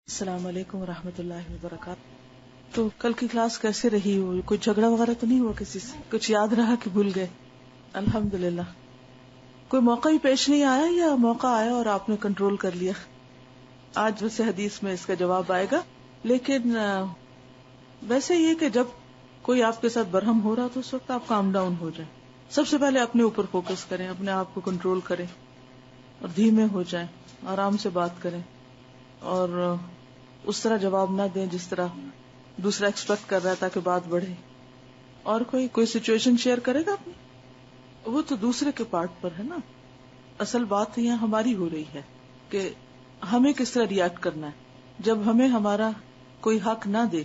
السلام علیکم ورحمۃ اللہ وبرکاتہ. تو کل کی کلاس کیسے رہی؟ کوئی جھگڑا وغیرہ تو نہیں ہوا کسی سے؟ کچھ یاد رہا کہ بھول گئے؟ الحمدللہ. کوئی موقع ہی پیش نہیں آیا یا موقع آیا اور آپ نے کنٹرول کر لیا؟ آج ویسے حدیث میں اس کا جواب آئے گا، لیکن ویسے یہ کہ جب کوئی آپ کے ساتھ برہم ہو رہا تو اس وقت آپ کام ڈاؤن ہو جائیں. سب سے پہلے اپنے اوپر فوکس کریں، اپنے آپ کو کنٹرول کریں اور دھیمے ہو جائیں، آرام سے بات کریں اور اس طرح جواب نہ دیں جس طرح دوسرا ایکسپیکٹ کر رہا ہے تاکہ بات بڑھے. اور کوئی سچویشن شیئر کرے گا اپنی؟ وہ تو دوسرے کے پارٹ پر ہے نا. اصل بات یہاں ہماری ہو رہی ہے کہ ہمیں کس طرح ریئیکٹ کرنا ہے. جب ہمیں ہمارا کوئی حق نہ دے،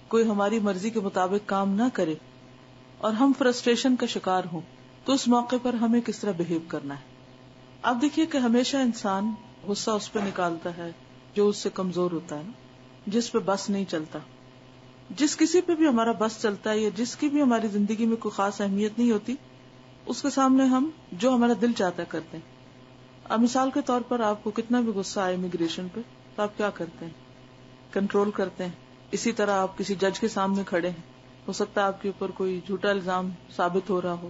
کوئی ہماری مرضی کے مطابق کام نہ کرے اور ہم فرسٹریشن کا شکار ہوں تو اس موقع پر ہمیں کس طرح بہیو کرنا ہے. آپ دیکھیے کہ ہمیشہ انسان غصہ اس پہ نکالتا ہے جو اس سے کمزور ہوتا ہے نا، جس پہ بس نہیں چلتا. جس کسی پہ بھی ہمارا بس چلتا ہے یا جس کی بھی ہماری زندگی میں کوئی خاص اہمیت نہیں ہوتی، اس کے سامنے ہم جو ہمارا دل چاہتا ہے کرتے ہیں. اب مثال کے طور پر آپ کو کتنا بھی غصہ آئے امیگریشن پہ تو آپ کیا کرتے ہیں؟ کنٹرول کرتے ہیں. اسی طرح آپ کسی جج کے سامنے کھڑے ہیں، ہو سکتا ہے آپ کے اوپر کوئی جھوٹا الزام ثابت ہو رہا ہو،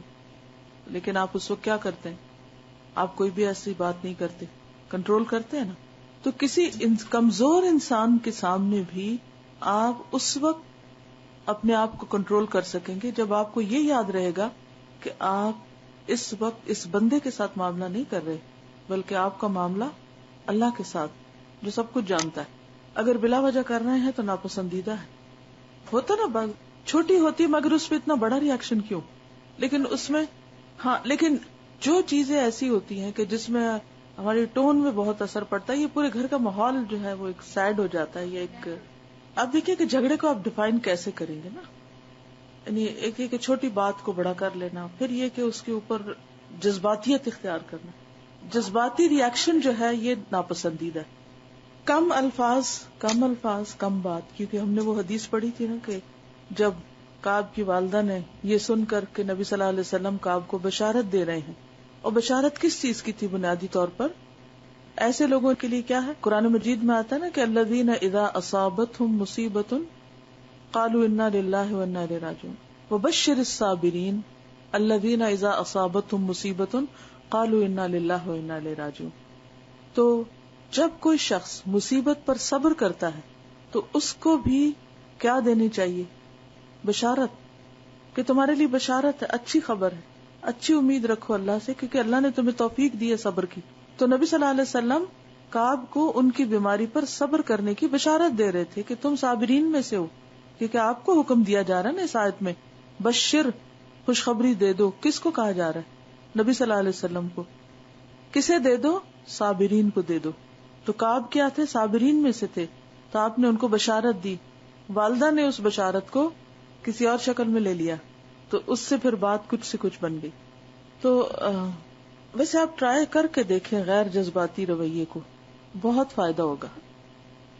لیکن آپ اس وقت کیا کرتے ہیں؟ آپ کوئی بھی ایسی بات نہیں کرتے، کنٹرول کرتے ہیں نا. تو کسی کمزور انسان کے سامنے بھی آپ اس وقت اپنے آپ کو کنٹرول کر سکیں گے جب آپ کو یہ یاد رہے گا کہ آپ اس وقت اس بندے کے ساتھ معاملہ نہیں کر رہے بلکہ آپ کا معاملہ اللہ کے ساتھ جو سب کچھ جانتا ہے. اگر بلا وجہ کر رہے ہیں تو ناپسندیدہ ہے. ہوتا نا بات چھوٹی ہوتی ہے مگر اس پہ اتنا بڑا ریئیکشن کیوں؟ لیکن اس میں لیکن جو چیزیں ایسی ہوتی ہیں کہ جس میں ہماری ٹون میں بہت اثر پڑتا ہے، یہ پورے گھر کا ماحول جو ہے وہ ایک سیڈ ہو جاتا ہے. یہ ایک آپ دیکھیے کہ جھگڑے کو آپ ڈیفائن کیسے کریں گے نا. یعنی ایک ایک چھوٹی بات کو بڑا کر لینا، پھر یہ کہ اس کے اوپر جذباتیت اختیار کرنا، جذباتی ریئیکشن جو ہے یہ ناپسندیدہ ہے. کم الفاظ کم بات، کیونکہ ہم نے وہ حدیث پڑھی تھی نا کہ جب کعب کی والدہ نے یہ سن کر کہ نبی صلی اللہ علیہ وسلم کعب کو بشارت دے رہے ہیں، اور بشارت کس چیز کی تھی؟ بنیادی طور پر ایسے لوگوں کے لیے کیا ہے؟ قرآن مجید میں آتا ہے نا کہ الذین اذا اصابتهم مصیبۃ قالوا انا للہ وانا الیہ راجعون وبشر الصابرین الذین اذا اصابتهم مصیبۃ قالوا انا للہ وانا الیہ راجعون. تو جب کوئی شخص مصیبت پر صبر کرتا ہے تو اس کو بھی کیا دینی چاہیے؟ بشارت، کہ تمہارے لیے بشارت ہے، اچھی خبر ہے، اچھی امید رکھو اللہ سے کیونکہ اللہ نے تمہیں توفیق دی ہے صبر کی. تو نبی صلی اللہ علیہ وسلم کعب کو ان کی بیماری پر صبر کرنے کی بشارت دے رہے تھے کہ تم صابرین میں سے ہو، کیونکہ آپ کو حکم دیا جا رہا ہے نا اس آیت میں بشر، خوشخبری دے دو. کس کو کہا جا رہا ہے؟ نبی صلی اللہ علیہ وسلم کو. کسے دے دو؟ صابرین کو دے دو. تو کعب کیا تھے؟ صابرین میں سے تھے، تو آپ نے ان کو بشارت دی. والدہ نے اس بشارت کو کسی اور شکل میں لے لیا تو اس سے پھر بات کچھ سے کچھ بن گئی. تو ویسے آپ ٹرائی کر کے دیکھیں غیر جذباتی رویے کو، بہت فائدہ ہوگا.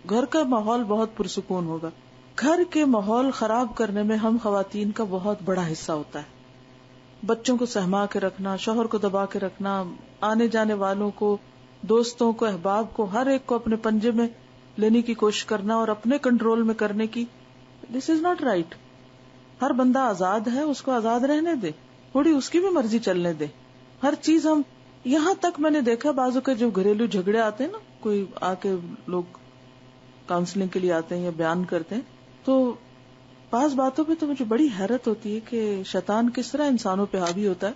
گھر کا ماحول بہت پرسکون ہوگا. گھر کے ماحول خراب کرنے میں ہم خواتین کا بہت بڑا حصہ ہوتا ہے. بچوں کو سہما کے رکھنا، شوہر کو دبا کے رکھنا، آنے جانے والوں کو، دوستوں کو، احباب کو، ہر ایک کو اپنے پنجے میں لینے کی کوشش کرنا اور اپنے کنٹرول میں کرنے کی. دس از ناٹ رائٹ. ہر بندہ آزاد ہے، اس کو آزاد رہنے دے، تھوڑی اس کی بھی مرضی چلنے دے. ہر چیز ہم یہاں تک میں نے دیکھا بعضوں کے جو گھریلو جھگڑے آتے ہیں نا، کوئی آ کے لوگ کاؤنسلنگ کے لیے آتے ہیں یا بیان کرتے ہیں، تو بعض باتوں پہ تو مجھے بڑی حیرت ہوتی ہے کہ شیطان کس طرح انسانوں پہ حاوی ہوتا ہے.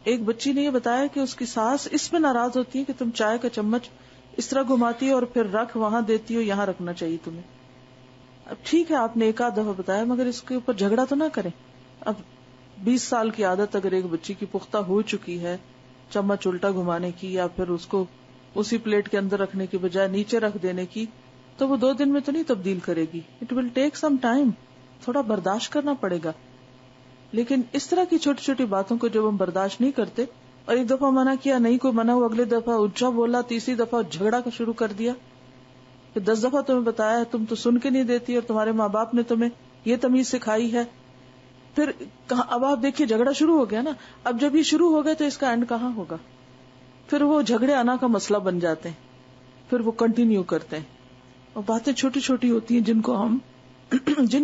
ایک بچی نے یہ بتایا کہ اس کی ساس اس میں ناراض ہوتی ہے کہ تم چائے کا چمچ اس طرح گھماتی ہو اور پھر رکھ وہاں دیتی ہو، یہاں رکھنا چاہیے تمہیں. اب ٹھیک ہے آپ نے ایک آدھ دفعہ بتایا مگر اس کے اوپر جھگڑا تو نہ کریں. اب 20 سال کی عادت اگر ایک بچی کی پختہ ہو چکی ہے چمچ الٹا گھمانے کی یا پھر اس کو اسی پلیٹ کے اندر رکھنے کی بجائے نیچے رکھ دینے کی، تو وہ 2 دن میں تو نہیں تبدیل کرے گی. It will take some time. تھوڑا برداشت کرنا پڑے گا. لیکن اس طرح کی چھوٹی چھوٹی باتوں کو جب ہم برداشت نہیں کرتے اور ایک دفعہ منع کیا نہیں کوئی منع ہوا، اگلے دفعہ اونچا بولا، تیسری دفعہ جھگڑا کا شروع کر دیا، پھر 10 دفعہ تمہیں بتایا تم تو سن کے نہیں دیتی اور تمہارے ماں باپ نے تمہیں یہ تمیز سکھائی ہے، پھر اب آپ دیکھیے جھگڑا شروع ہو گیا نا. اب جب یہ شروع ہو گیا تو اس کا اینڈ کہاں ہوگا؟ پھر وہ جھگڑے انا کا مسئلہ بن جاتے ہیں، پھر وہ کنٹینیو کرتے ہیں. اور باتیں چھوٹی چھوٹی ہوتی ہیں جن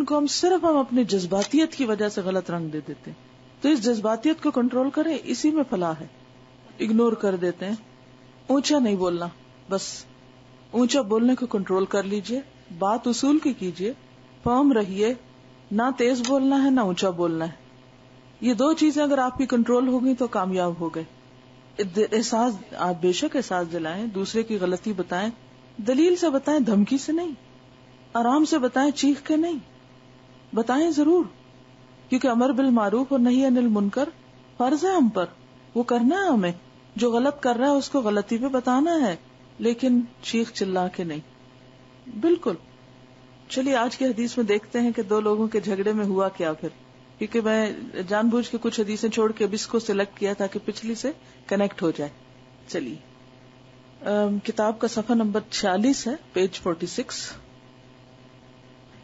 کو ہم صرف اپنے جذباتیت کی وجہ سے غلط رنگ دے دیتے ہیں. تو اس جذباتیت کو کنٹرول کریں, اسی میں فلاح ہے. اگنور کر دیتے ہیں. اونچا نہیں بولنا, بس اونچا بولنے کو کنٹرول کر لیجئے, بات اصول کی کیجئے, فرم رہیے, نہ تیز بولنا ہے نہ اونچا بولنا ہے. یہ دو چیزیں اگر آپ کی کنٹرول ہوگی تو کامیاب ہو گئے. احساس, آپ بے شک احساس دلائیں, دوسرے کی غلطی بتائیں, دلیل سے بتائیں, دھمکی سے نہیں, آرام سے بتائیں, چیخ کے نہیں, بتائیں ضرور, کیونکہ امر بالمعروف اور نہی عن المنکر فرض ہے ہم پر, وہ کرنا ہے ہمیں. جو غلط کر رہا ہے اس کو غلطی پہ بتانا ہے, لیکن چیخ چلا کے نہیں. بالکل. چلیے آج کی حدیث میں دیکھتے ہیں کہ دو لوگوں کے جھگڑے میں ہوا کیا پھر, کیونکہ میں جان بوجھ کے کچھ حدیثیں چھوڑ کے اب اس کو سلیکٹ کیا تاکہ پچھلی سے کنیکٹ ہو جائے. چلیے کتاب کا صفحہ نمبر 46 ہے, پیج 46.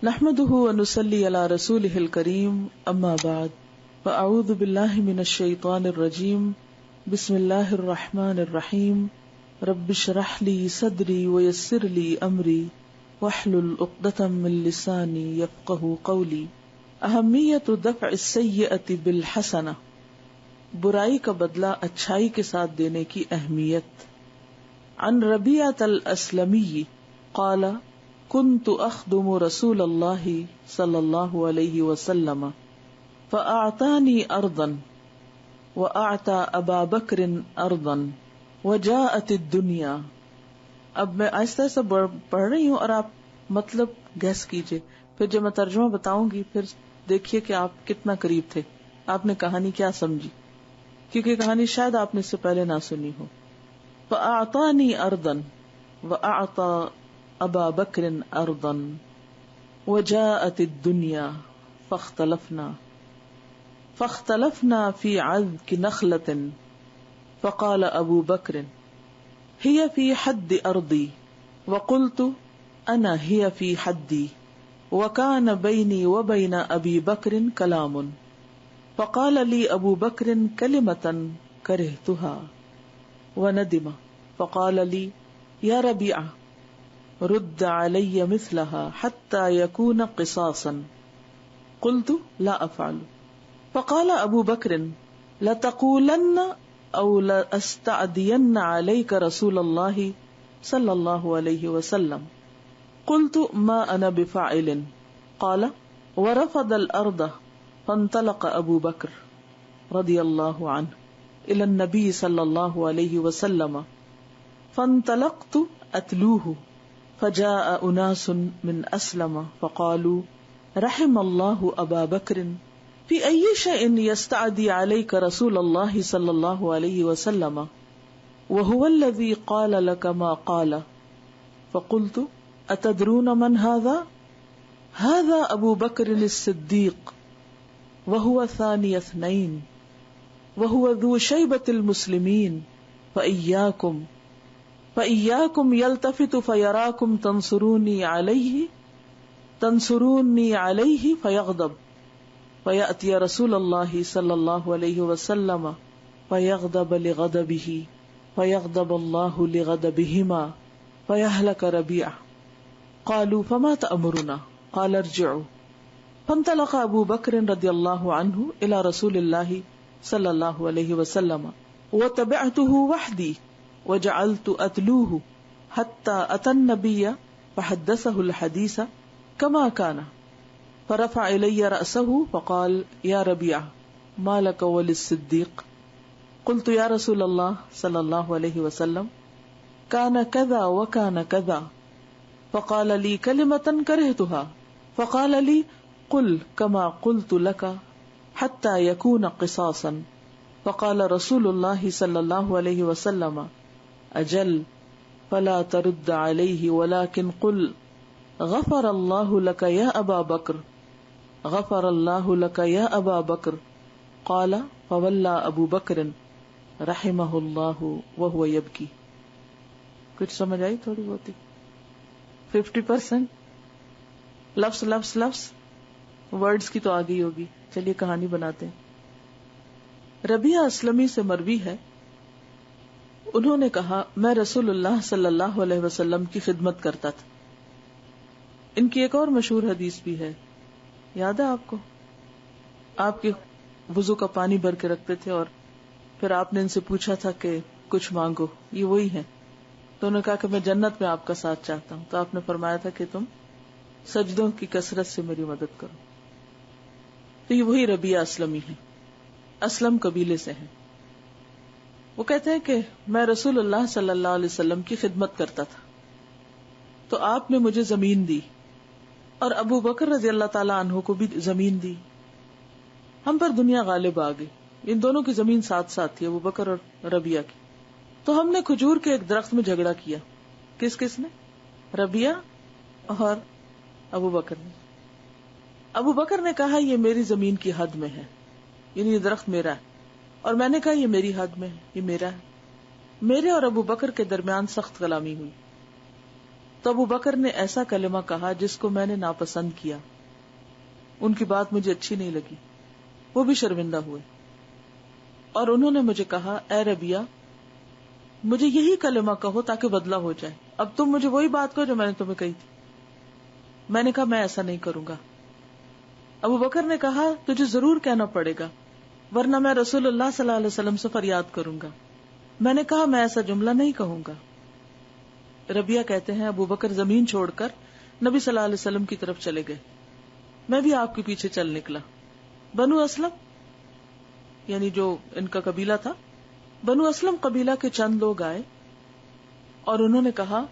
نحمده ونصلي على رسوله الكريم, اما بعد, فاعوذ بالله من الشيطان الرجيم, بسم الله الرحمن الرحيم, رب اشرح لي صدري ويسر لي امري واحلل عقدة من لساني يفقهوا قولي. اہمیت دفع السیئۃ بالحسنہ, برائی کا بدلہ اچھائی کے ساتھ دینے کی اہمیت. عن ربیعۃ الاسلمی قال كنت اخدم رسول اللہ صلی اللہ علیہ وسلم فاعطانی ارضا واعطى ابا بکر ارضا وجاءت الدنیا. اب میں آہستہ آہستہ پڑھ رہی ہوں اور آپ مطلب گیس کیجئے, پھر جب میں ترجمہ بتاؤں گی پھر دیکھیے کہ آپ کتنا قریب تھے, آپ نے کہانی کیا سمجھی, کیونکہ کہانی شاید آپ نے اس سے پہلے نہ سنی ہو. فَأَعْطَانِي أَرْضًا وَأَعْطَى أَبَا بَكْرٍ أَرْضًا وَجَاءَتِ الدُّنْيَا فَاخْتَلَفْنَا فِي عَذْكِ نَخْلَةٍ فَقَالَ أَبُو بَكْرٍ هِيَ فِي حَدِّ أَرْضِي وَقُلْتُ أَنَا هِيَ فِي حَدِّي وَكَانَ بَيْنِي وَبَيْنَ أَبِي بَكْرٍ كَلَامٌ فَقَالَ لِي أَبُو بَكْرٍ كَلِمَةً كَرِهْتُهَا وَنَدِمَ فَقَالَ لِي يَا رَبِيعَةَ رُدَّ عَلَيَّ مِثْلَهَا حَتَّى يَكُونَ قِصَاصًا. قُلْتُ لَا أَفْعَلُ. فَقَالَ أَبُو بَكْرٍ لَتَقُولَنَّ أَوْ لَأَسْتَعْدِيَنَّ عَلَيْكَ رَسُولَ اللَّهِ صَلَّى اللَّهُ عَلَيْهِ وَسَلَّمَ. قلت ما انا بفاعل. قال ورفض الارض فانطلق ابو بکر رضی اللہ عنہ الى النبي صلی اللہ علیہ وسلم فانطلقت اتلوه فجاء اناس من اسلم فقالوا رحم الله ابا بکر في اي شيء يستعدي عليك رسول الله صلی اللہ علیہ وسلم وهو الذي قال لك ما قال. فقلت اتدرون من هذا؟ هذا ابو بکر الصدیق وهو ثانی اثنین وهو ذو شیبة المسلمین فإياكم يلتفت فيراكم تنصروني عليه فيغضب فيأتي رسول الله صلى الله عليه وسلم فيغضب لغضبه فيغضب الله لغضبهما فيهلك ربيعه. قالوا فما تأمرنا؟ قال ارجعوا. فانطلق ابو بکر رضی اللہ عنہ الى رسول اللہ صلی اللہ علیہ وسلم وتبعته وحدی وجعلت اتلوه حتى اتى النبي فحدثه الحديث كما كان فرفع الي رأسه فقال يا ربيعة ما لك وللصديق؟ قلت يا رسول الله صلى الله عليه وسلم كان كذا وكان كذا. فقال لي كلمة كرهتها فقال لي قل كما قلت لك حتى يكون قصاصا. فقال رسول الله صلى الله عليه وسلم أجل فلا ترد عليه ولكن قل غفر الله لك يا أبا بكر غفر الله لك يا أبا بكر. قال فولى أبو بكر رحمه الله وهو يبكي. کچھ سمجھ آئی تھوڑی بہت ہی 50% لفظ لفظ لفظ ورڈز کی تو آ گئی ہوگی. چلیے کہانی بناتے ہیں. ربیعہ اسلمی سے مروی ہے, انہوں نے کہا میں رسول اللہ صلی اللہ علیہ وسلم کی خدمت کرتا تھا. ان کی ایک اور مشہور حدیث بھی ہے، یاد ہے آپ کو؟ آپ کے وضو کا پانی بھر کے رکھتے تھے اور پھر آپ نے ان سے پوچھا تھا کہ کچھ مانگو، یہ وہی ہے. تو انہوں نے کہا کہ میں جنت میں آپ کا ساتھ چاہتا ہوں. تو آپ نے فرمایا تھا کہ تم سجدوں کی کثرت سے میری مدد کرو. تو یہ وہی ربیہ اسلمی ہے، اسلم قبیلے سے ہیں. وہ کہتے ہیں کہ میں رسول اللہ صلی اللہ علیہ وسلم کی خدمت کرتا تھا تو آپ نے مجھے زمین دی اور ابو بکر رضی اللہ تعالی عنہ کو بھی زمین دی. ہم پر دنیا غالب آ گئی. ان دونوں کی زمین ساتھ ساتھ تھی، ابو بکر اور ربیہ کی. تو ہم نے کھجور کے ایک درخت میں جھگڑا کیا. کس نے؟ ربیہ اور ابو بکر نے. ابو بکر نے کہا یہ میری زمین کی حد میں ہے، یعنی یہ درخت میرا ہے، اور میں نے کہا یہ میری حد میں ہے، یہ میرا ہے. میرے اور ابو بکر کے درمیان سخت کلامی ہوئی. تو ابو بکر نے ایسا کلمہ کہا جس کو میں نے ناپسند کیا. ان کی بات مجھے اچھی نہیں لگی، وہ بھی شرمندہ ہوئے. اور انہوں نے مجھے کہا اے ربیہ مجھے یہی کلمہ کہو تاکہ بدلہ ہو جائے. اب تم مجھے وہی بات کہو جو میں نے تمہیں کہی تھی. میں نے کہا میں ایسا نہیں کروں گا. ابو بکر نے کہا تجھے ضرور کہنا پڑے گا ورنہ میں رسول اللہ صلی اللہ علیہ وسلم سے فریاد کروں گا. میں نے کہا میں ایسا جملہ نہیں کہوں گا. ربیہ کہتے ہیں ابو بکر زمین چھوڑ کر نبی صلی اللہ علیہ وسلم کی طرف چلے گئے. میں بھی آپ کے پیچھے چل نکلا. بنو اسلم یعنی جو ان کا قبیلہ تھا، بنو اسلم قبیلہ کے چند لوگ آئے اور انہوں نے کہا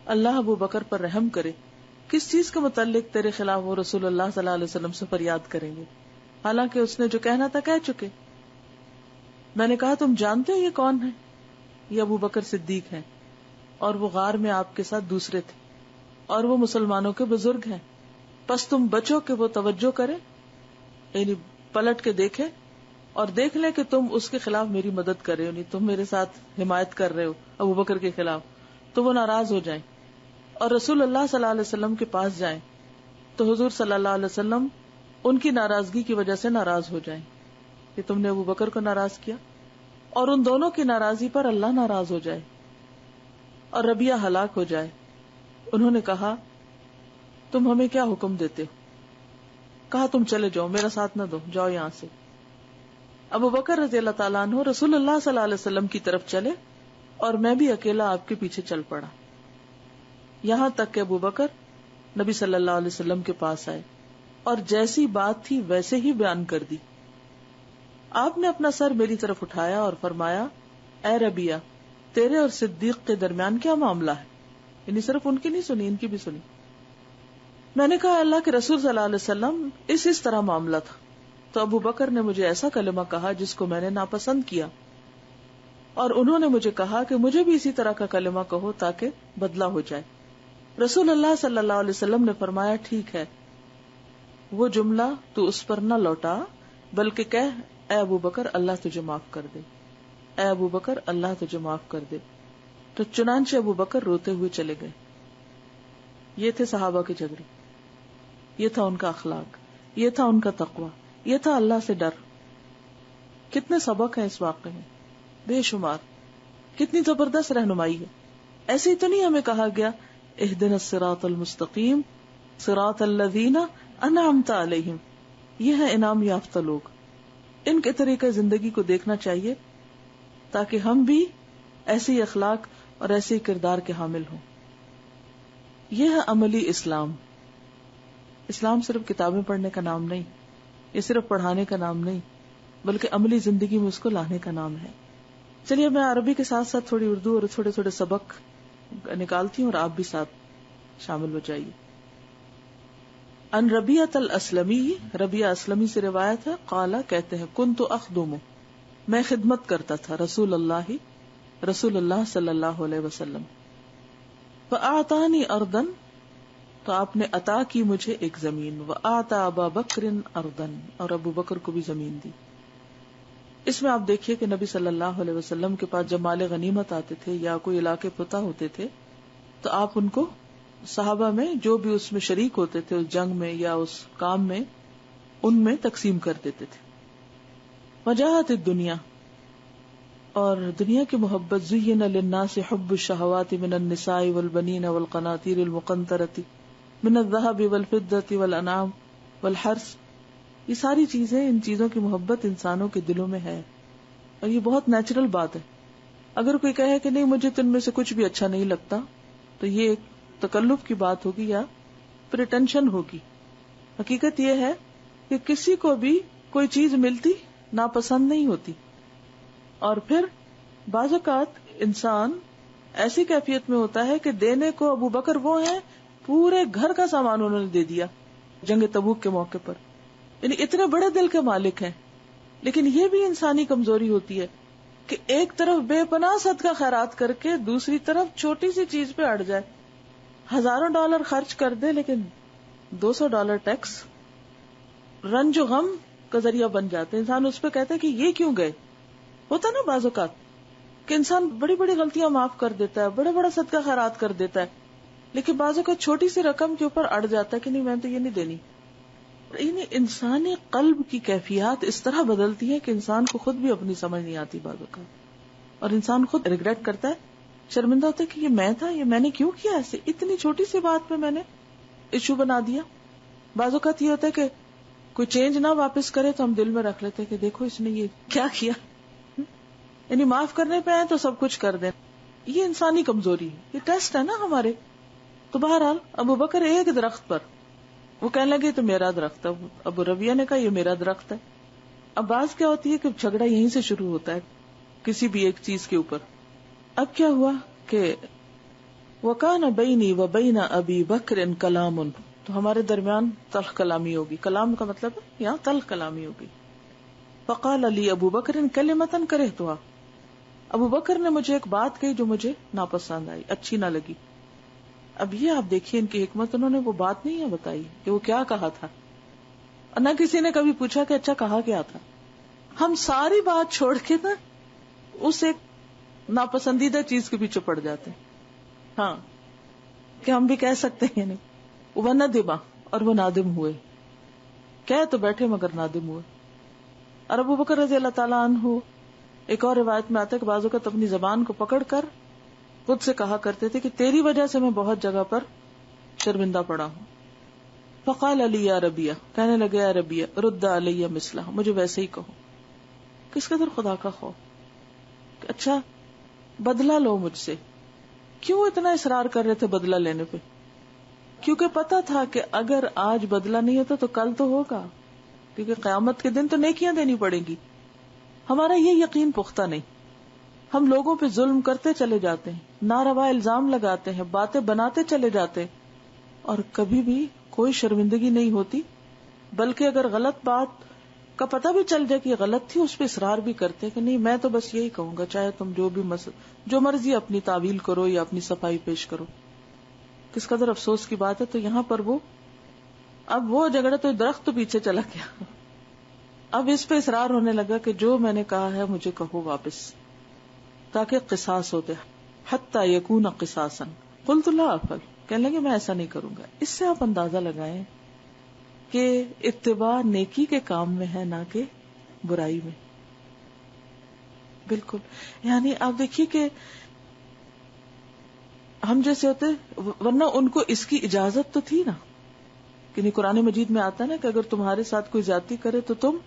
اللہ ابو بکر پر رحم کرے، کس چیز کے متعلق تیرے خلاف وہ رسول اللہ صلی اللہ علیہ وسلم سے فریاد کریں گے، حالانکہ اس نے جو کہنا تھا کہہ چکے. میں نے کہا تم جانتے ہو یہ کون ہے؟ یہ ابو بکر صدیق ہیں اور وہ غار میں آپ کے ساتھ دوسرے تھے اور وہ مسلمانوں کے بزرگ ہیں. پس تم بچو کہ وہ توجہ کرے، یعنی پلٹ کے دیکھے اور دیکھ لے کہ تم اس کے خلاف میری مدد کر رہے ہو، یعنی تم میرے ساتھ حمایت کر رہے ہو ابو بکر کے خلاف، تو وہ ناراض ہو جائیں اور رسول اللہ صلی اللہ علیہ وسلم کے پاس جائیں تو حضور صلی اللہ علیہ وسلم ان کی ناراضگی کی وجہ سے ناراض ہو جائیں کہ تم نے ابو بکر کو ناراض کیا، اور ان دونوں کی ناراضی پر اللہ ناراض ہو جائے اور ربیہ ہلاک ہو جائے. انہوں نے کہا تم ہمیں کیا حکم دیتے ہو؟ کہا تم چلے جاؤ، میرا ساتھ نہ دو، جاؤ یہاں سے. ابو بکر رضی اللہ تعالیٰ عنہ رسول اللہ صلی اللہ علیہ وسلم کی طرف چلے اور میں بھی اکیلا آپ کے پیچھے چل پڑا، یہاں تک کہ ابو بکر نبی صلی اللہ علیہ وسلم کے پاس آئے اور جیسی بات تھی ویسے ہی بیان کر دی. آپ نے اپنا سر میری طرف اٹھایا اور فرمایا اے ربیہ تیرے اور صدیق کے درمیان کیا معاملہ ہے؟ یعنی صرف ان کی نہیں سنی، ان کی بھی سنی. میں نے کہا اللہ کے رسول صلی اللہ علیہ وسلم اس طرح معاملہ تھا. تو ابو بکر نے مجھے ایسا کلمہ کہا جس کو میں نے ناپسند کیا، اور انہوں نے مجھے کہا کہ مجھے بھی اسی طرح کا کلمہ کہو تاکہ بدلہ ہو جائے. رسول اللہ صلی اللہ علیہ وسلم نے فرمایا ٹھیک ہے، وہ جملہ تو اس پر نہ لوٹا بلکہ کہہ اے ابو بکر اللہ تجھے معاف کر دے، اے ابو بکر اللہ تجھے معاف کر دے. تو چنانچہ ابو بکر روتے ہوئے چلے گئے. یہ تھے صحابہ کے جھگڑے، یہ تھا ان کا اخلاق، یہ تھا ان کا تقوی، یہ تھا اللہ سے ڈر. کتنے سبق ہیں اس واقعے میں، بے شمار. کتنی زبردست رہنمائی ہے. ایسے ہی تو نہیں ہمیں کہا گیا اہدنا الصراط المستقیم صراط الذین انعمت علیہم، یہ ہے انعام یافتہ لوگ. ان کے طریقے زندگی کو دیکھنا چاہیے تاکہ ہم بھی ایسی اخلاق اور ایسے کردار کے حامل ہوں. یہ ہے عملی اسلام. اسلام صرف کتابیں پڑھنے کا نام نہیں، یہ صرف پڑھانے کا نام نہیں، بلکہ عملی زندگی میں اس کو لانے کا نام ہے. چلیے میں عربی کے ساتھ ساتھ تھوڑی اردو اور تھوڑے تھوڑے سبق نکالتی ہوں اور آپ بھی ساتھ شامل ہو جائیے. ان ربیعۃ الاسلمی، ربیعہ اسلمی سے روایت ہے، قالا کہتے ہیں کنت اخدم، میں خدمت کرتا تھا رسول اللہ صلی اللہ علیہ وسلم. فاعطانی ارضا، تو آپ نے عطا کی مجھے ایک زمین، وآتا ابا بکر ارضا، اور ابو بکر کو بھی زمین دی. اس میں آپ دیکھیے کہ نبی صلی اللہ علیہ وسلم کے پاس جب مال غنیمت آتے تھے یا کوئی علاقے فتح ہوتے تھے تو آپ ان کو صحابہ میں جو بھی اس میں شریک ہوتے تھے اس جنگ میں یا اس کام میں ان میں تقسیم کر دیتے تھے. وجاہت الدنیا، اور دنیا کی محبت، زین للناس حب الشہوات من النساء والبنین والقناطیر المقنطرۃ من الذهب والفضة والانعام والحرث. یہ ساری چیزیں، ان چیزوں کی محبت انسانوں کے دلوں میں ہے، اور یہ بہت نیچرل بات ہے. اگر کوئی کہے کہ نہیں مجھے تو ان میں سے کچھ بھی اچھا نہیں لگتا، تو یہ ایک تکلف کی بات ہوگی یا پریٹینشن ہوگی. حقیقت یہ ہے کہ کسی کو بھی کوئی چیز ملتی ناپسند نہیں ہوتی، اور پھر بعض اوقات انسان ایسی کیفیت میں ہوتا ہے کہ دینے کو ابو بکر وہ ہیں، پورے گھر کا سامان انہوں نے دے دیا جنگ تبوک کے موقع پر، یعنی اتنے بڑے دل کے مالک ہیں. لیکن یہ بھی انسانی کمزوری ہوتی ہے کہ ایک طرف بے پناہ صدقہ خیرات کر کے دوسری طرف چھوٹی سی چیز پہ اڑ جائے. ہزاروں ڈالر خرچ کر دے لیکن $200 ٹیکس رنج و غم کا ذریعہ بن جاتے. انسان اس پہ کہتا ہے کہ یہ کیوں گئے. ہوتا نا بعض اوقات کہ انسان بڑی بڑی غلطیاں معاف کر دیتا ہے، بڑا بڑا صدقہ خیرات کر دیتا ہے، لیکن بعض اوقات چھوٹی سی رقم کے اوپر اڑ جاتا ہے کہ نہیں میں تو یہ نہیں دینی. یعنی انسانی قلب کی کیفیات اس طرح بدلتی ہے کہ انسان کو خود بھی اپنی سمجھ نہیں آتی بعض اوقات، اور انسان خود ریگریٹ کرتا ہے، شرمندہ ہوتا ہے کہ یہ میں تھا، یہ میں نے کیوں کیا ایسے، اتنی چھوٹی سی بات پہ میں نے ایشو بنا دیا. بعض اوقات یہ ہوتا ہے کہ کوئی چینج نہ واپس کرے تو ہم دل میں رکھ لیتے کہ دیکھو اس نے یہ کیا کیا. یعنی معاف کرنے پہ آئے تو سب کچھ کر دیں. یہ انسانی کمزوری ہے، یہ ٹیسٹ ہے نا ہمارے. تو بہرحال ابو بکر ایک درخت پر، وہ کہنے لگے تو میرا درخت ہے. ابو ربیہ نے کہا یہ میرا درخت ہے. اب بات کیا ہوتی ہے کہ جھگڑا یہیں سے شروع ہوتا ہے کسی بھی ایک چیز کے اوپر. اب کیا ہوا کہ وَكَانَ بَيْنِي وَبَيْنَ أَبِي بَكْرٍ كَلَامٌ، تو ہمارے درمیان تلخ کلامی ہوگی. کلام کا مطلب ہے یہاں تلخ کلامی ہوگی. فَقَالَ لِي أَبُو بَكْرٍ كَلِمَةً كَرِهْتُهَا، ابو بکر نے مجھے ایک بات کہی جو مجھے ناپسند آئی، اچھی نہ لگی. اب یہ آپ دیکھیے ان کی حکمت، انہوں نے وہ بات نہیں ہے بتائی کہ وہ کیا کہا تھا، اور نہ کسی نے کبھی پوچھا کہ اچھا کہا کیا تھا. ہم ساری بات چھوڑ کے نا اس ایک ناپسندیدہ چیز کے پیچھے پڑ جاتے ہیں. ہاں کہ ہم بھی کہہ سکتے ہیں نہیں وہ ندما، اور وہ نادم ہوئے، کہہ تو بیٹھے مگر نادم ہوئے. اور ابو بکر رضی اللہ تعالیٰ عنہ، ایک اور روایت میں آتا ہے کہ بعض اوقات اپنی زبان کو پکڑ کر خود سے کہا کرتے تھے کہ تیری وجہ سے میں بہت جگہ پر شرمندہ پڑا ہوں. فقال علی یا ربیہ، کہنے لگے یا ربیہ رد علی مثلہ، مجھے ویسے ہی کہو. کس قدر خدا کا خوف کہ اچھا بدلہ لو مجھ سے. کیوں اتنا اصرار کر رہے تھے بدلہ لینے پہ؟ کیونکہ پتا تھا کہ اگر آج بدلہ نہیں ہوتا تو کل تو ہوگا، کیونکہ قیامت کے دن تو نیکیاں دینی پڑیں گی. ہمارا یہ یقین پختہ نہیں، ہم لوگوں پہ ظلم کرتے چلے جاتے ہیں، ناروا الزام لگاتے ہیں، باتیں بناتے چلے جاتے ہیں، اور کبھی بھی کوئی شرمندگی نہیں ہوتی. بلکہ اگر غلط بات کا پتہ بھی چل جائے کہ یہ غلط تھی، اس پہ اصرار بھی کرتے کہ نہیں میں تو بس یہی کہوں گا، چاہے تم جو مرضی اپنی تعویل کرو یا اپنی صفائی پیش کرو. کس قدر افسوس کی بات ہے. تو یہاں پر اب وہ جھگڑا تو درخت تو پیچھے چلا گیا، اب اس پہ اصرار ہونے لگا کہ جو میں نے کہا ہے مجھے کہو واپس، تاکہ قصاص ہوتے حتی یکون قصاصا. قلت لا افعل، کہنے لگے میں ایسا نہیں کروں گا. اس سے آپ اندازہ لگائیں کہ اتباع نیکی کے کام میں ہے، نہ کہ برائی میں. بالکل. یعنی آپ دیکھیے کہ ہم جیسے ہوتے، ورنہ ان کو اس کی اجازت تو تھی نا، کہ قرآن مجید میں آتا ہے نا کہ اگر تمہارے ساتھ کوئی زیادتی کرے تو تم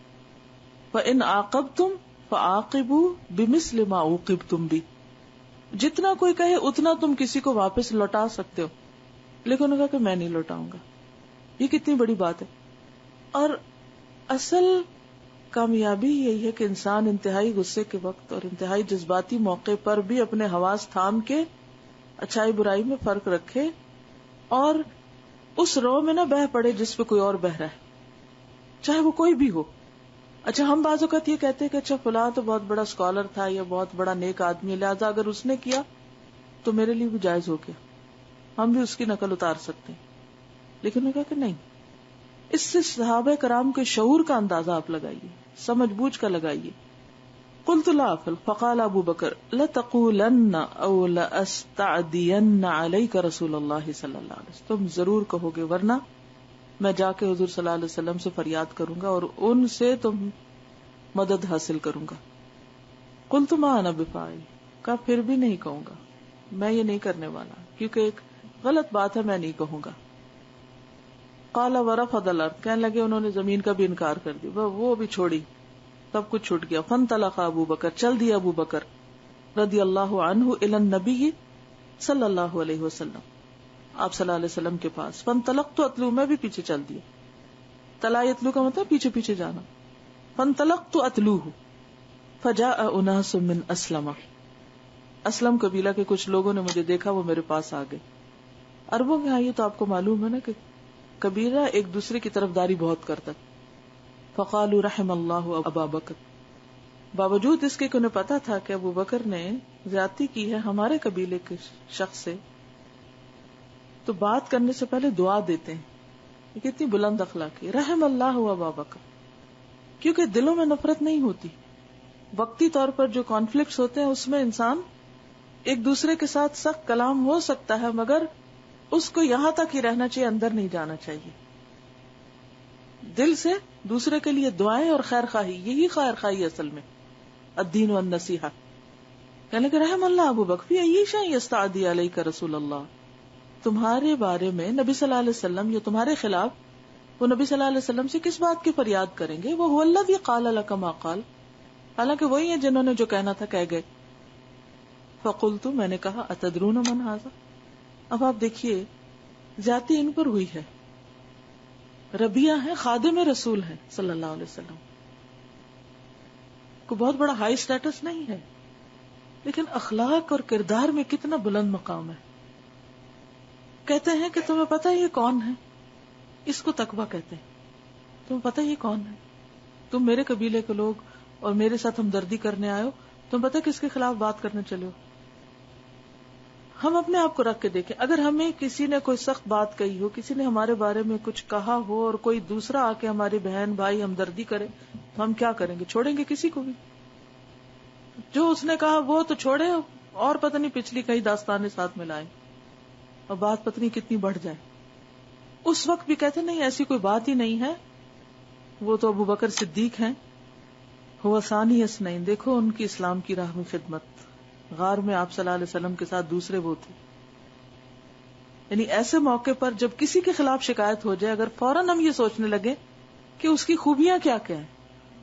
فَإِنْ عَاقَبْتُمْ فَعَاقِبُوا بِمِثْلِ مَا عُوقِبْتُمْ بِهِ، جتنا کوئی کہے اتنا تم کسی کو واپس لوٹا سکتے ہو. لیکن انہوں نے کہا کہ میں نہیں لوٹاؤں گا. یہ کتنی بڑی بات ہے. اور اصل کامیابی یہی ہے کہ انسان انتہائی غصے کے وقت اور انتہائی جذباتی موقع پر بھی اپنے حواس تھام کے اچھائی برائی میں فرق رکھے، اور اس رو میں نہ بہ پڑے جس پہ کوئی اور بہ رہا ہے، چاہے وہ کوئی بھی ہو. اچھا ہم بعض اوقات یہ کہتے ہیں کہ اچھا فلاں تو بہت بڑا اسکالر تھا یا بہت بڑا نیک آدمی ہے، لہٰذا اگر اس نے کیا تو میرے لیے بھی جائز ہو گیا، ہم بھی اس کی نقل اتار سکتے ہیں. لیکن انہوں نے کہا کہ نہیں. اس سے صحابہ کرام کے شعور کا اندازہ آپ لگائیے، سمجھ بوجھ کا لگائیے. قلت لا افعل فقال ابو بکر لتقولن او لاستعدین علیک رسول اللہ صلی اللہ علیہ وسلم، تم ضرور کہو گے ورنہ میں جا کے حضور صلی اللہ علیہ وسلم سے فریاد کروں گا اور ان سے تم مدد حاصل کروں گا. قلت ما انا بفاعل، کا پھر بھی نہیں کہوں گا، میں یہ نہیں کرنے والا، کیونکہ ایک غلط بات ہے، میں نہیں کہوں گا. قال ورفض الارض، کہنے لگے انہوں نے زمین کا بھی انکار کر دیا، وہ بھی چھوڑی، سب کچھ چھوٹ گیا. فانطلق ابو بکر، چل دیا ابو بکر رضی اللہ عنہ الی النبی صلی اللہ علیہ وسلم، آپ صلی اللہ علیہ وسلم کے پاس. فانطلقت اتلو، میں بھی پیچھے چل دیا. تلا یتلو کا مطلب پیچھے پیچھے جانا. فانطلقت اتلوہ فجاء اناس من اسلم، اسلم قبیلہ کے کچھ لوگوں نے مجھے دیکھا، وہ میرے پاس آ گئے. عربوں کے ہاں یہ تو آپ کو معلوم ہے نا کہ قبیلہ ایک دوسرے کی طرفداری بہت کرتا. فقالوا رحم اللہ ابا بکر، باوجود اس کے کہ انہیں پتا تھا کہ ابو بکر نے زیادتی کی ہے ہمارے قبیلے کے شخص سے، تو بات کرنے سے پہلے دعا دیتے ہیں. یہ کتنی بلند اخلاقی، رحم اللہ ابا بکر، کیونکہ دلوں میں نفرت نہیں ہوتی. وقتی طور پر جو کانفلکٹس ہوتے ہیں اس میں انسان ایک دوسرے کے ساتھ سخت کلام ہو سکتا ہے، مگر اس کو یہاں تک ہی رہنا چاہیے، اندر نہیں جانا چاہیے. دل سے دوسرے کے لیے دعائیں اور خیر خواہی، یہی خیر خواہی اصل میں الدین والنصیحہ. کہنے کہ رحم اللہ ابو بکر فی ای شیء یستعدی علیک رسول اللہ، تمہارے بارے میں نبی صلی اللہ علیہ وسلم یا تمہارے خلاف وہ نبی صلی اللہ علیہ وسلم سے کس بات کی فریاد کریں گے؟ وہ هو الذی قال لک ما قال، حالانکہ وہی ہیں جنہوں نے جو کہنا تھا کہہ گئے. فقلت، میں نے کہا اتدرون من ھذا، اب آپ دیکھیے زیادتی ان پر ہوئی ہے. ربیہ ہے، خادم رسول ہے صلی اللہ علیہ وسلم، کو بہت بڑا ہائی سٹیٹس نہیں ہے، لیکن اخلاق اور کردار میں کتنا بلند مقام ہے. کہتے ہیں کہ تمہیں پتہ یہ کون ہے؟ اس کو تقویٰ کہتے ہیں. تمہیں پتہ یہ کون ہے؟ تم میرے قبیلے کے لوگ اور میرے ساتھ ہمدردی کرنے آئے ہو، تم پتہ کس کے خلاف بات کرنے چلے ہو؟ ہم اپنے آپ کو رکھ کے دیکھیں، اگر ہمیں کسی نے کوئی سخت بات کہی ہو، کسی نے ہمارے بارے میں کچھ کہا ہو اور کوئی دوسرا آ کے ہماری بہن بھائی ہمدردی کرے تو ہم کیا کریں گے؟ چھوڑیں گے کسی کو بھی؟ جو اس نے کہا وہ تو چھوڑے، اور پتہ نہیں پچھلی کئی داستانیں ساتھ ملائیں اور بات پتہ نہیں کتنی بڑھ جائے. اس وقت بھی کہتے نہیں ایسی کوئی بات ہی نہیں ہے، وہ تو ابو بکر صدیق ہیں. ہوا ثانی اثنین، دیکھو ان کی اسلام کی راہ میں خدمت، غار میں آپ صلی اللہ علیہ وسلم کے ساتھ دوسرے وہ تھے. یعنی ایسے موقع پر جب کسی کے خلاف شکایت ہو جائے، اگر فوراً ہم یہ سوچنے لگے کہ اس کی خوبیاں کیا کیا ہیں،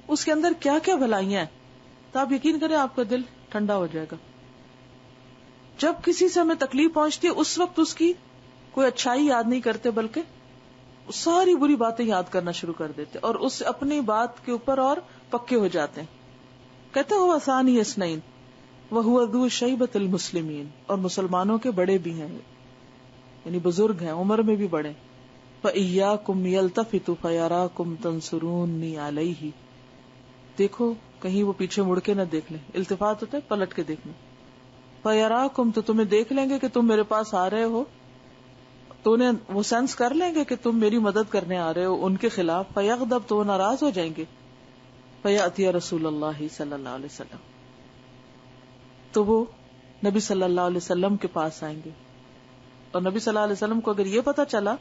اس کے اندر کیا کیا بھلائیاں ہیں، تو آپ یقین کریں آپ کا دل ٹھنڈا ہو جائے گا. جب کسی سے ہمیں تکلیف پہنچتی ہے اس وقت اس کی کوئی اچھائی یاد نہیں کرتے، بلکہ ساری بری باتیں یاد کرنا شروع کر دیتے اور اس اپنی بات کے اوپر اور پکے ہو جاتے ہیں. کہتے ہوا ثانی اثنین وہو ذو شیبۃ المسلمین، اور مسلمانوں کے بڑے بھی ہیں، یعنی بزرگ ہیں، عمر میں بھی بڑے. فإیاکم یلتفت فیراکم تنصرونی علیہ، دیکھو کہیں وہ پیچھے مڑ کے نہ دیکھ لیں، التفات ہوتا ہے پلٹ کے دیکھنا. فیراکم، تو تمہیں دیکھ لیں گے کہ تم میرے پاس آ رہے ہو، تو انہیں وہ سینس کر لیں گے کہ تم میری مدد کرنے آ رہے ہو ان کے خلاف. فیغضب، تو وہ ناراض ہو جائیں گے. فیأتی رسول اللہ صلی اللہ علیہ وسلم، تو وہ نبی صلی اللہ علیہ وسلم کے پاس آئیں گے. اور نبی صلی اللہ علیہ وسلم کو اگر یہ پتا چلا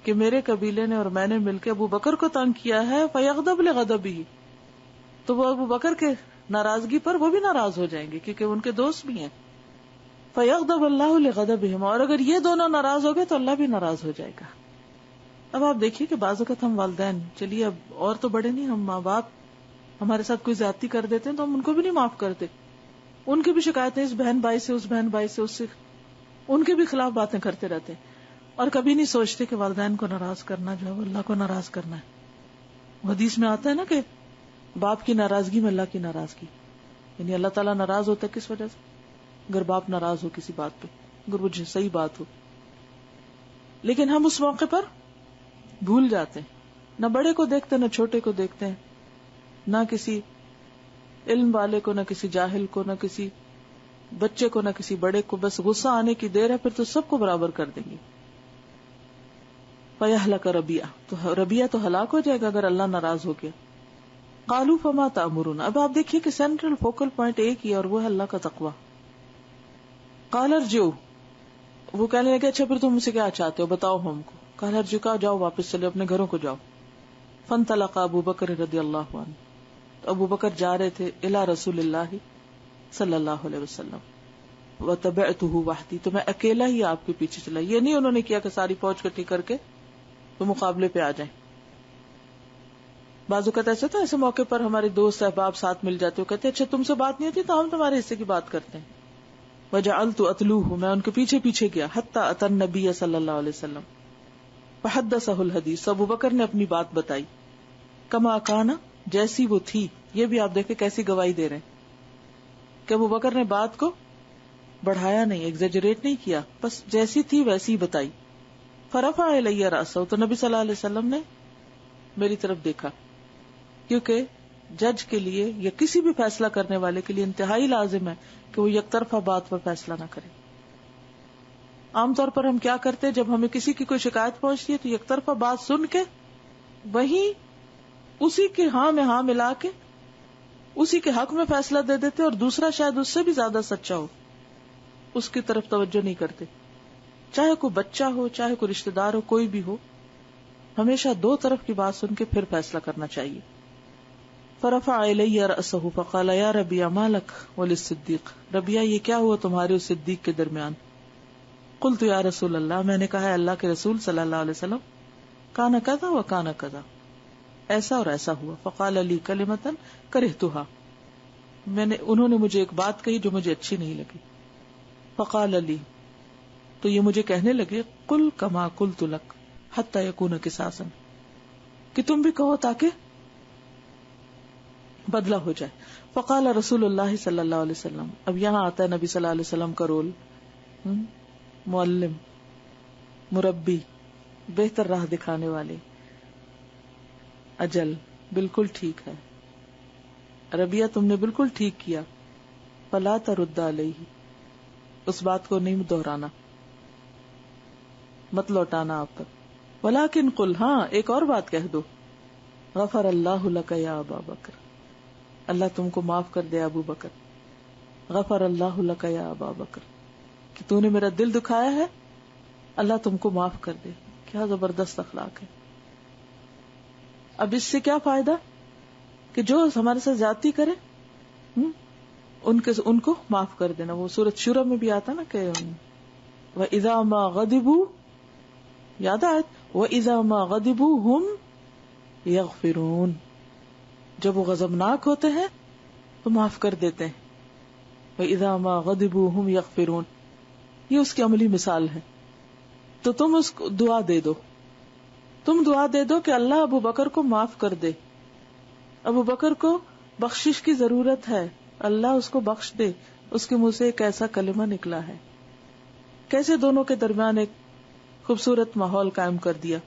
کہ میرے قبیلے نے اور میں نے مل کے ابو بکر کو تنگ کیا ہے، فیغضب لغضبہ، تو وہ ابو بکر کے ناراضگی پر وہ بھی ناراض ہو جائیں گے کیونکہ ان کے دوست بھی ہیں. فیغضب اللہ لغضبہم، اور اگر یہ دونوں ناراض ہو گئے تو اللہ بھی ناراض ہو جائے گا. اب آپ دیکھیے کہ بعض اوقات ہم والدین، چلیے اب اور تو بڑے نہیں، ہم ماں باپ ہمارے ساتھ کوئی زیادتی کر دیتے ہیں تو ہم ان کو بھی نہیں معاف کرتے، ان کی بھی شکایتیں اس بہن بھائی سے، اس بہن بھائی سے، اس سے، ان کے بھی خلاف باتیں کرتے رہتے ہیں، اور کبھی نہیں سوچتے کہ والدین کو ناراض کرنا جو ہے وہ اللہ کو ناراض کرنا ہے. حدیث میں آتا ہے نا کہ باپ کی ناراضگی میں اللہ کی ناراضگی، یعنی اللہ تعالیٰ ناراض ہوتا ہے کس وجہ سے؟ اگر باپ ناراض ہو کسی بات پہ، اگر وہ صحیح بات ہو. لیکن ہم اس موقع پر بھول جاتے ہیں، نہ بڑے کو دیکھتے نہ چھوٹے کو دیکھتے ہیں، نہ کسی علم والے کو، نہ کسی جاہل کو، نہ کسی بچے کو، نہ کسی بڑے کو. بس غصہ آنے کی دیر ہے، پھر تو سب کو برابر کر دیں گے. فَيَهْلَكَ رَبِيعَ، تو ربیہ تو ہلاک ہو جائے گا اگر اللہ ناراض ہو گیا. قَالُوا فَمَا تَأْمُرُونَ، اب آپ دیکھیے کہ سینٹرل فوکل پوائنٹ ایک ہی اور وہ ہے اللہ کا تقوی. قَالَ ارْجِعُوا، وہ کہنے لگے اچھا پھر تم مجھ سے کیا چاہتے ہو بتاؤ ہم کو. قَالَ ارْجِعُوا، جاؤ واپس چلے اپنے گھروں کو جاؤ. فَانْطَلَقَ ابو بکر رضی اللہ عنہ، تو ابو بکر جا رہے تھے الی رسول اللہ صلی اللہ علیہ وسلم. وَتَبِعْتُهُ وَحْدِي، تو میں اکیلا ہی آپ کے پیچھے چلا. یہ نہیں انہوں نے کیا کہ ساری فوج اکٹھی کر کے تو مقابلے پہ آ جائیں. بعض اوقات ایسا تھا، ایسے موقع پر ہمارے دوست احباب ساتھ مل جاتے، وہ کہتے اچھا تم سے بات نہیں ہوتی تو ہم تمہارے حصے کی بات کرتے ہیں. وجعلت اتلوہ، میں ان کے پیچھے پیچھے گیا، حتی اتى النبی صلی اللہ علیہ وسلم فحدثہ الحدیث، ابو بکر نے اپنی بات بتائی، کما کانا، جیسی وہ تھی. یہ بھی آپ دیکھیں کیسی گواہی دے رہے ہیں کہ ابو بکر نے بات کو بڑھایا نہیں، ایگزیجریٹ نہیں کیا، بس جیسی تھی ویسی ہی بتائی. فرفع الی رأسہ، تو نبی صلی اللہ علیہ وسلم نے میری طرف دیکھا، کیونکہ جج کے لیے یا کسی بھی فیصلہ کرنے والے کے لیے انتہائی لازم ہے کہ وہ یک طرفہ بات پر فیصلہ نہ کرے. عام طور پر ہم کیا کرتے، جب ہمیں کسی کی کوئی شکایت پہنچتی ہے تو یک طرفہ بات سن کے وہیں اسی کے ہاں میں ہاں ملا کے اسی کے حق میں فیصلہ دے دیتے، اور دوسرا شاید اس سے بھی زیادہ سچا ہو، اس کی طرف توجہ نہیں کرتے. چاہے کوئی بچہ ہو، چاہے کوئی رشتہ دار ہو، کوئی بھی ہو، ہمیشہ دو طرف کی بات سن کے پھر فیصلہ کرنا چاہیے. فرفع الی رأسہ فقال یا ربیہ ما لک وللصدیق، ربیہ یہ کیا ہوا تمہارے اور صدیق کے درمیان؟ قلت یا رسول اللہ، میں نے کہا ہے اللہ کے رسول صلی اللہ علیہ وسلم، کانا کذا و کانا کذا، ایسا اور ایسا ہوا. فقال لی کلمۃ کرہتها، انہوں نے مجھے ایک بات کہی جو مجھے اچھی نہیں لگی. فقال لی، تو یہ مجھے کہنے لگے، قل کما قلت لک حتی یکون قصاصا، کہ تم بھی کہو تاکہ بدلہ ہو جائے. فقال رسول اللہ صلی اللہ علیہ وسلم، اب یہاں آتا ہے نبی صلی اللہ علیہ وسلم کا رول، معلم، مربی، بہتر راہ دکھانے والے. اجل بالکل ٹھیک ہے ربیہ، تم نے بالکل ٹھیک کیا. فلا ترد علیہ، اس بات کو نہیں دہرانا، مت لوٹانا آپ پر. ولیکن قل، ہاں ایک اور بات کہہ دو، غفر اللہ لک یا ابا بکر، اللہ تم کو معاف کر دے ابو بکر. غفر اللہ لک یا ابا بکر، کہ تو نے میرا دل دکھایا ہے، اللہ تم کو معاف کر دے. کیا زبردست اخلاق ہے. اب اس سے کیا فائدہ کہ جو ہمارے ساتھ زیادتی کرے ان کو معاف کر دینا. وہ سورۃ شورى میں بھی آتا نا کہ وَإِذَا مَا غَضِبُوا، یاد آیت، وَإِذَا مَا غَضِبُوا هُمْ يَغْفِرُونَ، جب وہ غضبناک ہوتے ہیں تو معاف کر دیتے ہیں. وَإِذَا مَا غَضِبُوا هُمْ يَغْفِرُونَ، یہ اس کی عملی مثال ہے. تو تم اس کو دعا دے دو، تم دعا دے دو کہ اللہ ابو بکر کو معاف کر دے. ابو بکر کو بخشش کی ضرورت ہے، اللہ اس کو بخش دے. اس کے منہ سے ایک ایسا کلمہ نکلا ہے، کیسے دونوں کے درمیان ایک خوبصورت ماحول قائم کر دیا.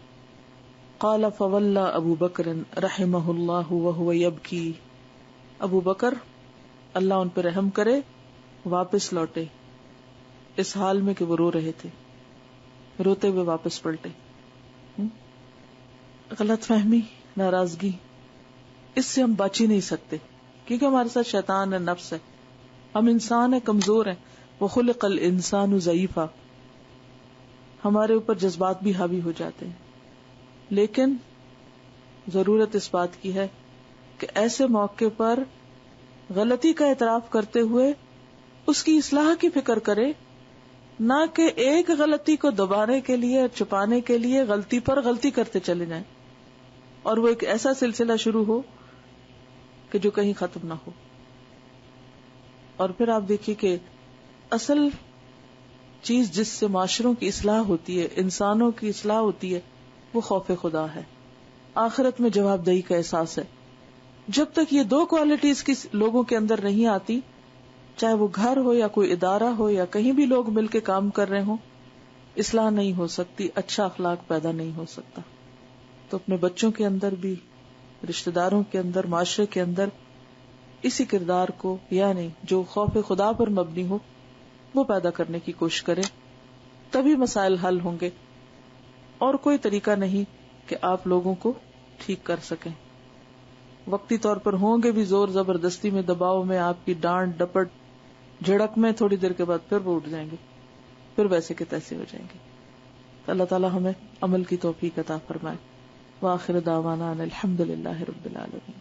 قال فولى ابو بکر رحمہ اللہ وهو يبكي، ابو بکر اللہ ان پہ رحم کرے واپس لوٹے اس حال میں کہ وہ رو رہے تھے، روتے ہوئے واپس پلٹے. غلط فہمی، ناراضگی، اس سے ہم بچ ہی نہیں سکتے، کیونکہ ہمارے ساتھ شیطان ہے، نفس ہے، ہم انسان ہیں، کمزور ہیں. وخلق الانسان ضعیفا، ہمارے اوپر جذبات بھی حاوی ہو جاتے ہیں. لیکن ضرورت اس بات کی ہے کہ ایسے موقع پر غلطی کا اعتراف کرتے ہوئے اس کی اصلاح کی فکر کرے، نہ کہ ایک غلطی کو دبانے کے لیے، چھپانے کے لیے غلطی پر غلطی کرتے چلے جائیں اور وہ ایک ایسا سلسلہ شروع ہو کہ جو کہیں ختم نہ ہو. اور پھر آپ دیکھیے کہ اصل چیز جس سے معاشروں کی اصلاح ہوتی ہے، انسانوں کی اصلاح ہوتی ہے، وہ خوف خدا ہے، آخرت میں جواب دہی کا احساس ہے. جب تک یہ دو کوالٹیز کی لوگوں کے اندر نہیں آتی، چاہے وہ گھر ہو یا کوئی ادارہ ہو یا کہیں بھی لوگ مل کے کام کر رہے ہوں، اصلاح نہیں ہو سکتی، اچھا اخلاق پیدا نہیں ہو سکتا. تو اپنے بچوں کے اندر بھی، رشتہ داروں کے اندر، معاشرے کے اندر اسی کردار کو، یعنی جو خوف خدا پر مبنی ہو، وہ پیدا کرنے کی کوشش کرے، تبھی مسائل حل ہوں گے. اور کوئی طریقہ نہیں کہ آپ لوگوں کو ٹھیک کر سکیں. وقتی طور پر ہوں گے بھی زور زبردستی میں، دباؤ میں، آپ کی ڈانٹ ڈپٹ جھڑک میں، تھوڑی دیر کے بعد پھر وہ اٹھ جائیں گے، پھر ویسے کے تیسے ہو جائیں گے. اللہ تعالی ہمیں عمل کی توفیق عطا فرمائے. وآخر دعوانا الحمد للہ رب العالمین.